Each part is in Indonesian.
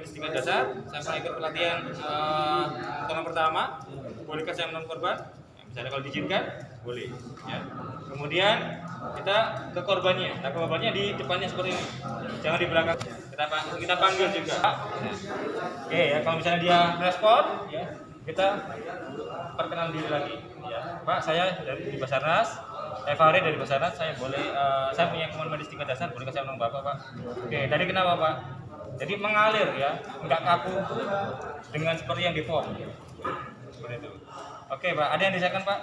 medis tingkat dasar. Saya pernah ikut pelatihan tahun pertama. Bolehkah saya menonton korban? Ya, misalnya kalau diizinkan, boleh. Ya. Kemudian kita ke korbannya. Nah, korbannya di depannya seperti ini, jangan di belakang. Kita panggil juga. Oke, ya, kalau misalnya dia respon, ya, kita perkenalan diri lagi. Ya, Pak, saya dari Basarnas. Fahri dari Basarnas, saya punya komandan medis tingkat dasar, bolehkah saya menolong Bapak, Pak? Oke, tadi kenapa, Pak? Jadi mengalir ya, nggak kaku dengan seperti yang di form. Seperti itu. Oke, Pak, ada yang disahkan, Pak?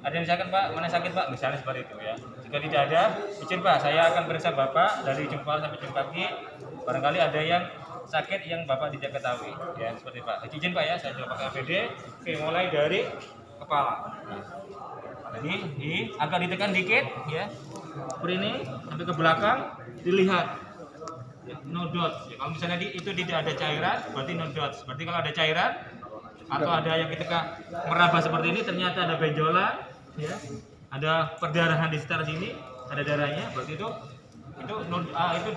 Ada yang disahkan, Pak? Mana sakit, Pak? Misalnya seperti itu ya. Jika tidak ada, izin, Pak, saya akan periksa Bapak dari ujung kepala sampai ujung kaki. Barangkali ada yang sakit yang Bapak tidak ketahui, ya, seperti Pak. Izin, Pak, ya, saya coba pakai APD. Oke, mulai dari kepala. Jadi agak ditekan dikit, ya, seperti ini sampai ke belakang, dilihat, ya, no dots. Ya, kalau misalnya itu tidak ada cairan, berarti no dots. Berarti kalau ada cairan atau ada yang ketika meraba seperti ini, ternyata ada benjolan, ya, ada perdarahan di sekitar sini, ada darahnya, berarti itu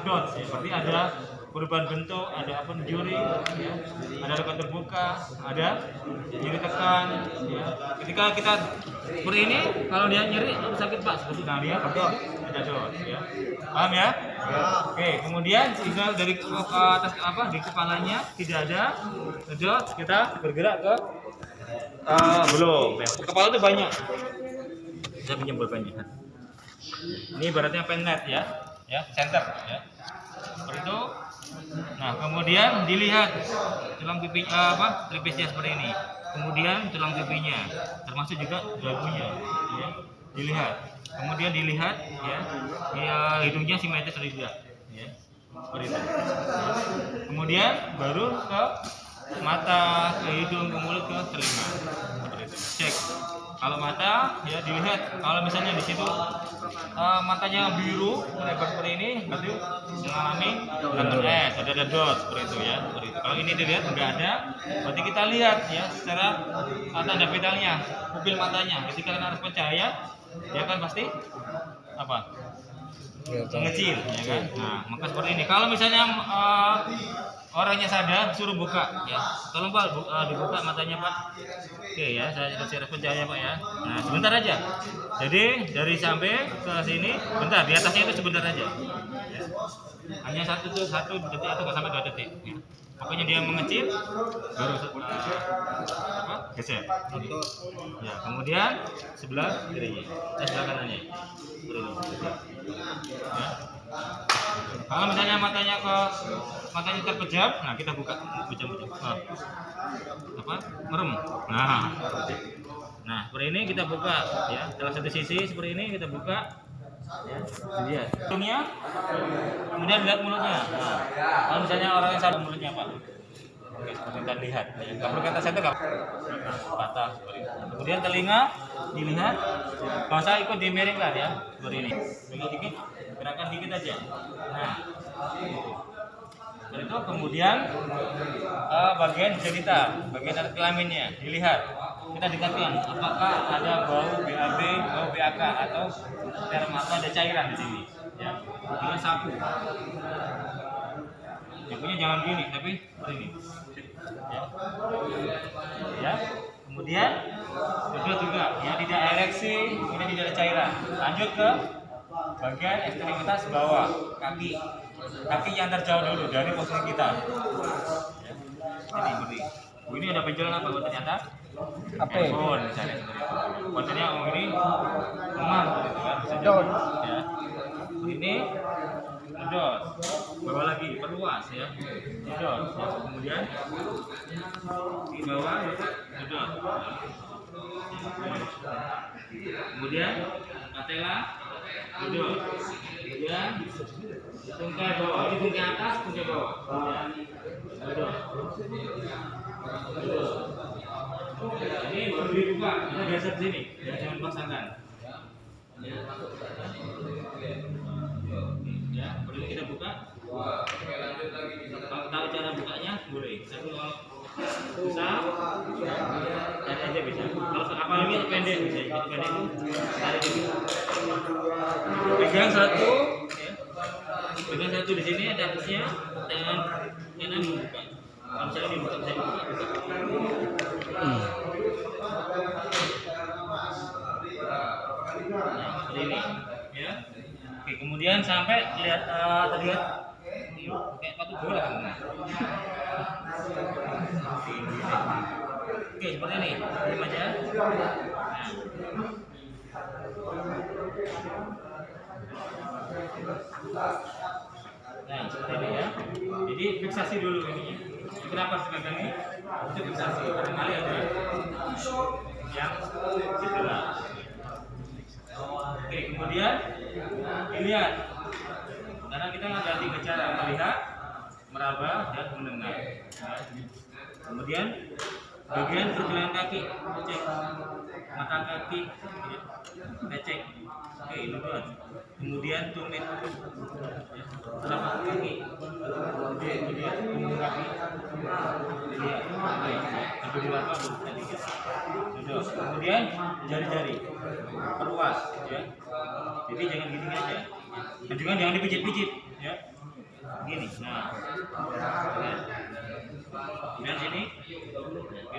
dots. Ya, berarti ada perubahan bentuk, ada apa nyeri, ya, ada luka terbuka, ada nyeri tekan, ya. Ketika kita seperti ini, kalau dia nyeri sakit, Pak, seperti dia ada dots, ya. Paham ya? Ya. Oke, kemudian tinggal dari atas di kepalanya tidak ada dots, kita bergerak ke belum. Ya. Kepala itu banyak. Saya pinjam bolpennya. Ini ibaratnya pennet, ya, center, ya. Seperti itu. Nah, kemudian dilihat tulang pipi pelipisnya seperti ini. Kemudian tulang pipinya, termasuk juga dagunya, ya. Dilihat. Kemudian dilihat, ya, hidungnya simetris atau tidak, ya. Seperti itu. Kemudian baru ke mata, ke hidung, ke mulut, ke telinga. Seperti itu. Cek. Kalau mata, ya, dilihat. Kalau misalnya di situ matanya biru melebar seperti ini, berarti mengalami gangguan es, ada dot seperti itu, ya. Seperti itu. Kalau ini dilihat enggak ada, berarti kita lihat, ya, secara tanda vitalnya, pupil matanya. Ketika kena respon cahaya, dia kan pasti apa? Mengecil, ya kan? Nah, maka seperti ini. Kalau misalnya orangnya sadar, suruh buka, ya. Tolong, Pak, dibuka matanya, Pak. Oke, ya, saya kasih respon cahaya, Pak, ya. Nah, sebentar aja. Jadi dari sampai ke sini, bentar, di atasnya itu sebentar aja. Ya. Hanya satu detik atau nggak sampai 2 detik. Ya. Pokoknya dia mengecil, baru geser. Ya, kemudian sebelah kiri, sebelah kanannya. Ya. Kalau misalnya matanya terpejam, nah kita buka pejam. Merem. Nah, seperti ini kita buka, ya. Salah satu sisi seperti ini kita buka, ya. Lihat hidungnya, kemudian lihat mulutnya. Nah, kalau misalnya orang yang sadar mulutnya, Pak. Oke, seperti kita lihat. Nggak perlu kata saya itu patah seperti itu. Kemudian telinga dilihat, kalau saya ikut dimiringkan, ya, seperti ini. Dikit, gerakan dikit aja. Nah, seperti itu. Kemudian bagian genital, bagian kelaminnya dilihat. Kita dekatkan apakah ada bau BAB, bau BAK atau ada cairan di sini, ya. Dengan sapu. Sapunya jangan gini, tapi seperti ini. Ya. Kemudian kedua juga, ya, tidak ereksi, kemudian tidak ada cairan. Lanjut ke bagian ekstremitas bawah, kaki yang terjauh dulu dari posisi kita. Ya. Ini beri. Ini ada benjolan apa? Ternyata handphone misalnya seperti itu. Kontennya ini memang gitu kan, bisa jadi, ya. Ini dot, bawah lagi, perluas, ya. Dot, ya. Kemudian di bawah dot. Kemudian patella, dot. Kemudian tungkai bawah, ini tungkai atas, tungkai bawah. Dot. Ini baru dibuka, kita biasa di sini, ya, jangan pasangkan. Ya, boleh kita buka. Kalau tahu cara bukanya boleh. Tapi kalau susah, cari aja bisa. Kalau kapal ini pendek bisa, jadi pendek itu tarik dulu. Pegang satu, ya. Dengan satu di sini ada atasnya dan kanan dibuka. Kalau misalnya dibuka bisa dibuka. Nah, seperti ini, ya. Oke, kemudian sampai terlihat kayak patut bola. Oke, seperti ini. Diam aja. Nah, seperti ini ya. Jadi fiksasi dulu ini. Kenapa harus dipegang ini? Itu fiksasi. Barangkali ada yang cedera. Oke, kemudian dilihat. Karena kita ganti ke cara melihat, meraba, dan mendengar. Kemudian bagian pergelangan kaki, cek. Mata kaki, kita cek. Oke, lutut. Kemudian tumit, telapak kaki, kemudian punggung kaki, dilihat. Ada berapa tadi? Kemudian jari-jari, perluas, ya. Jadi jangan gini aja. Dan juga jangan dipijit-pijit, ya. Gini, nah. Kemudian sini,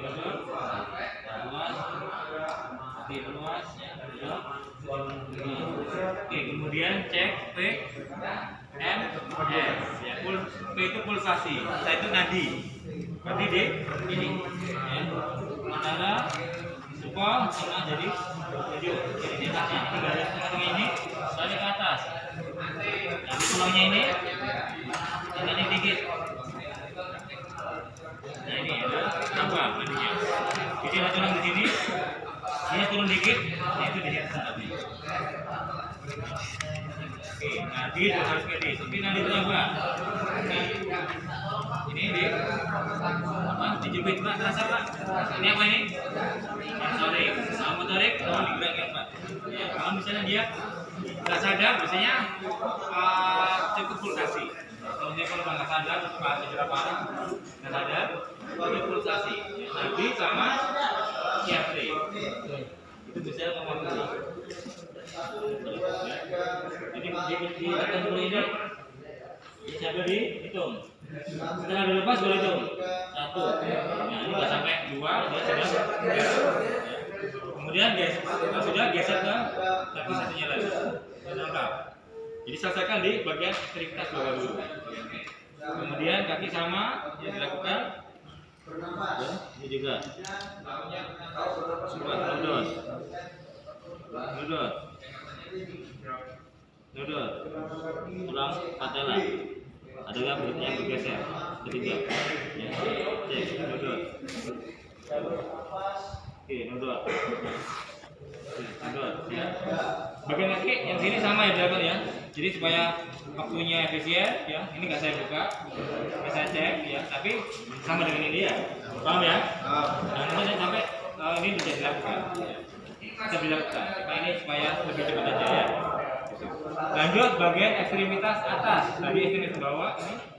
lutut, perluas, oke perluas, ya. Oke, kemudian cek P, M, S, ya. P itu pulsasi, S itu nadi. Berarti D ini, ya. Antara supaya sama jadi tujuh. Jadi atasnya ini garis tengah ini balik ke atas. Nah, tulangnya ini dikit. Nah ini ada tambah nadinya. Jadi ada tulang di sini, ini turun dikit, itu di atas tadi. Oke, nadi itu harus gede. Tapi nadi itu apa? Oke. Ini di apa? Dijepit Pak, terasa Pak? Ini apa ini? Motorik. Nah, motorik tolong digerakkan Pak. Ya, kalau misalnya dia nggak sadar, biasanya cukup pulsasi. Kalau dia nggak sadar, cedera parah, nggak sadar, cukup pulsasi. Nadi sama siapri. Itu bisa mempengaruhi. Jadi di tekan dulu ini, siapa dihitung. Setelah dilepas boleh hitung 1. Nah, ini nggak sampai 2, dia sudah. Kemudian sudah geser ke kaki satunya lagi. Lengkap. Jadi selesaikan di bagian ekstremitas bawah dulu. Kemudian kaki sama yang dilakukan. Dan ini juga. Nudot. Tulang patella. Ada nggak perutnya yang bergeser? Ketiga. Ya. Cek. Nudot. Oke, nudot. Ya. Bagian kaki yang sini sama ya teman ya. Jadi supaya waktunya efisien ya. Ini nggak saya buka, nggak saya cek ya. Tapi sama dengan ini ya. Paham ya? Nah, nanti sampai ini bisa dilakukan. Bisa dilakukan. Nah, ini supaya lebih cepat aja ya. Lanjut bagian ekstremitas atas. Tadi ekstremitas bawah ini.